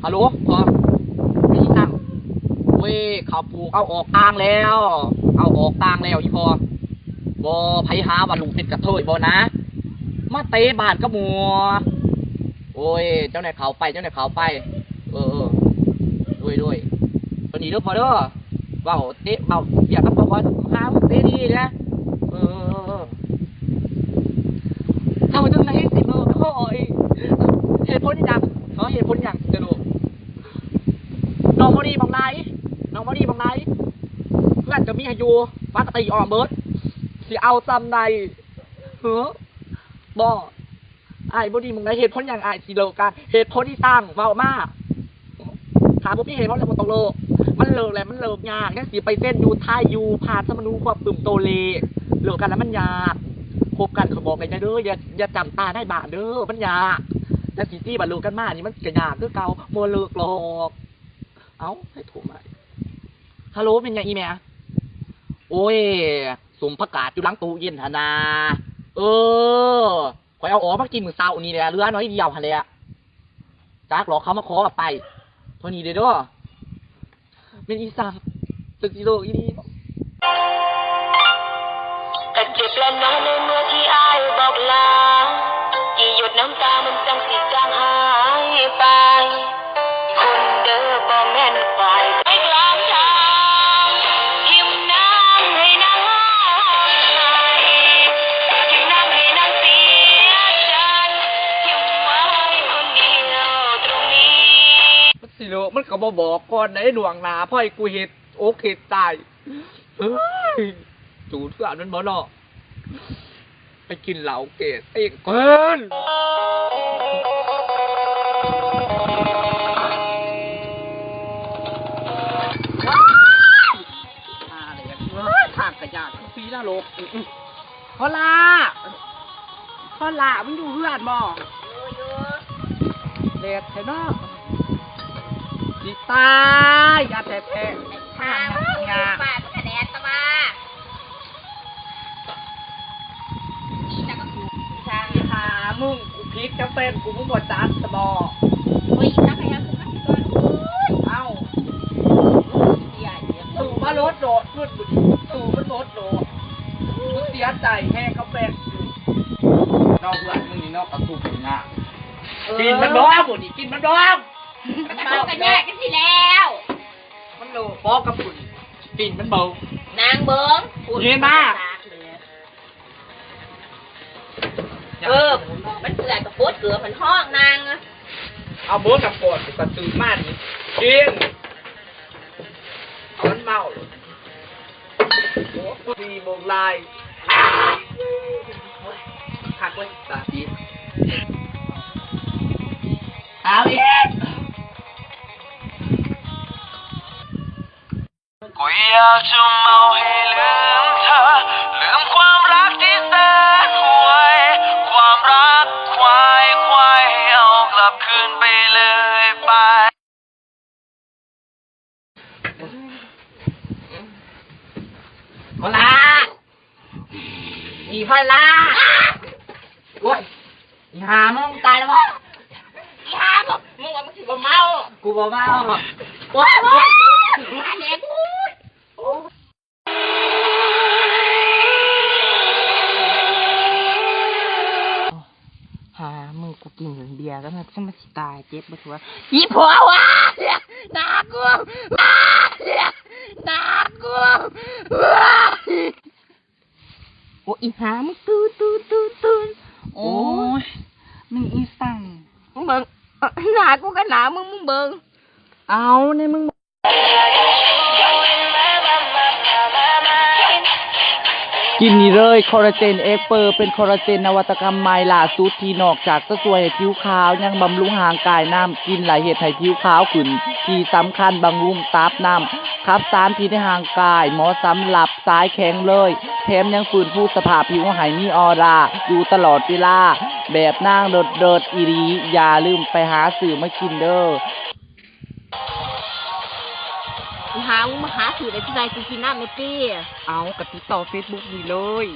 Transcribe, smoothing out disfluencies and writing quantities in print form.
ฮัลโหลพอไม่ยินนั่งเว้ยเขาปลูกเอาออกกลางแล้วเอาออกกลางแล้วอีพอบอไผหาว่าลุงเป็นกระเทยบอนะมาเตะบานก็มัวโอ้ยเจ้าไหนเขาไปเจ้าไหนเขาไปด้วยตอนนี้เด้อพอเด้อเบาเตะเบาอยากกับพอหาเตะดีนะทำจังไหนสิเบอร์โอ้ยเหตุผลยังเหตุผลยังจะดูน้องมอดีบังไรเพื่อนจะมีให้อยู่ฟ้ากตีออมเบิร์ดสิเอาจำใดบ่ไอ้บ่ดีมึงไหนเหตุผลอย่างไอ้สิเลิกกันเหตุผลที่ตั้งเบามากถามพวกพี่เหตุผลอะไรมันต้องเลิกมันเลิกแหละมันเลิกยากแค่สิไปเส้นอยู่ท้ายอยู่ผ่านสมนูความตื่มโตเลเลิกกันแล้วมันยากคบกันเขาบอกกันเด้ออย่าจำตาได้บาทเด้อมันยากแต่สิจี้บาเลิกกันมากนี่มันกระยากคือเก่าโมเลิกหรอกเอ้าให้ถูกไหมฮัลโหลเป็นยังอีแม่โอ้ยสมประกาศอยู่หลังตู้เย็นหนาคอยเอาออกมากินมื้อเช้านี่แหละเรือน้อยเดียวหั่นแหละจักหรอกเขามาขอไปเท่านี้เด้อเป็นอีสานตึกกิโลอีนี่กัดเจ็บและน้องในเมื่อที่อายบอกลากี่หยดน้ำตามันจังสิจางหายไปคนเด้อบ่แม่นฝ่ายไปกลางทางทิมนางให้นางห้องไห้ทิมนางให้นางเสียใจทิมไว้คนเดียวตรงนี้มันสิโลมันก็บ่บอกก่อนในดวงหนาพ่อยกูเฮ็ดโอเคตายจูดเพื่อนมันบ่เนาะไปกินเหล้าเกศเอกเกินทางขยะปีหน้าโลกพ่อละมันอยู่เพื่อนบ่เด็ดเถอะเนาะจิตายยาแท้ๆข้างงาป่ามันกระแดดตะมาอีตะก็ถูกช่างหามึงกูพลิกจะเป็นกูมึงบ่จัดสบอโอ้ยนักพยายามคือมันก่อนเอ้าตู่มารถโดดขึ้นบุญตู่มันรถโดดกูเสียใจแค่เขาเป็นนอกเพื่อนมึงนี่นอกกระตุกอย่างเงี้ยกินมันร้องบุญกินมันร้องมันเบากันแยกกันสิแล้วมันโลฟอกกับบุญกินมันเบานางเบิ้งเย็นมากมันเกลือกับโป๊ดเกลือมันห้องนางเอาโบ๊ทกับปอดกระตือมาดิกินมันเมาดีโมงลายหักไว้ตาดีเอาอีกกูอยากจะเมาให้ลืมเธอลืมความรักที่แสนห่วยความรักควายเอากลับคืนไปเลยไปพลาอีพลาโอ้ยหามึงตายแล้ววะมาบอกมึงว่ามึงสิบ่เมา กูบอกว่าโอ้ยมาแหลกหามึงกูกินเบียร์แล้วมันจะมาสิตายเจ็บบ่ทัวอีผัววะน่ากลัวน่ากลัวโอ้อีหามึงตื่นโอ้ยมึงอีสั่งมึงเบิ่งหนากูกับหนามึงเบิ่งเอาเนี่ยมึงกินนี่เลยคอลลาเจนเอ็กเปอร์เป็นคอลลาเจนนวัตกรรมใหม่ล่าสุดที่นอกจากจะช่วยให้ผิวขาวยังบำรุงห่างกายน้ำกินหลายเห็ดให้ผิวขาวขึ้นที่สำคัญบำรุงตับน้ำขับสารพิษในห่างกายเหมาะสำหรับสายแข็งเลยแถมยังฟื้นฟูสภาพผิวให้มีออร่าอยู่ตลอดเวลาแบบนางเดิดอีรีอย่าลืมไปหาซื้อมากินเด้อมึงมาหาถือได้ที่ใดกูกินน้ำไม่ตี้เอากติดต่อ Facebook นี่เลย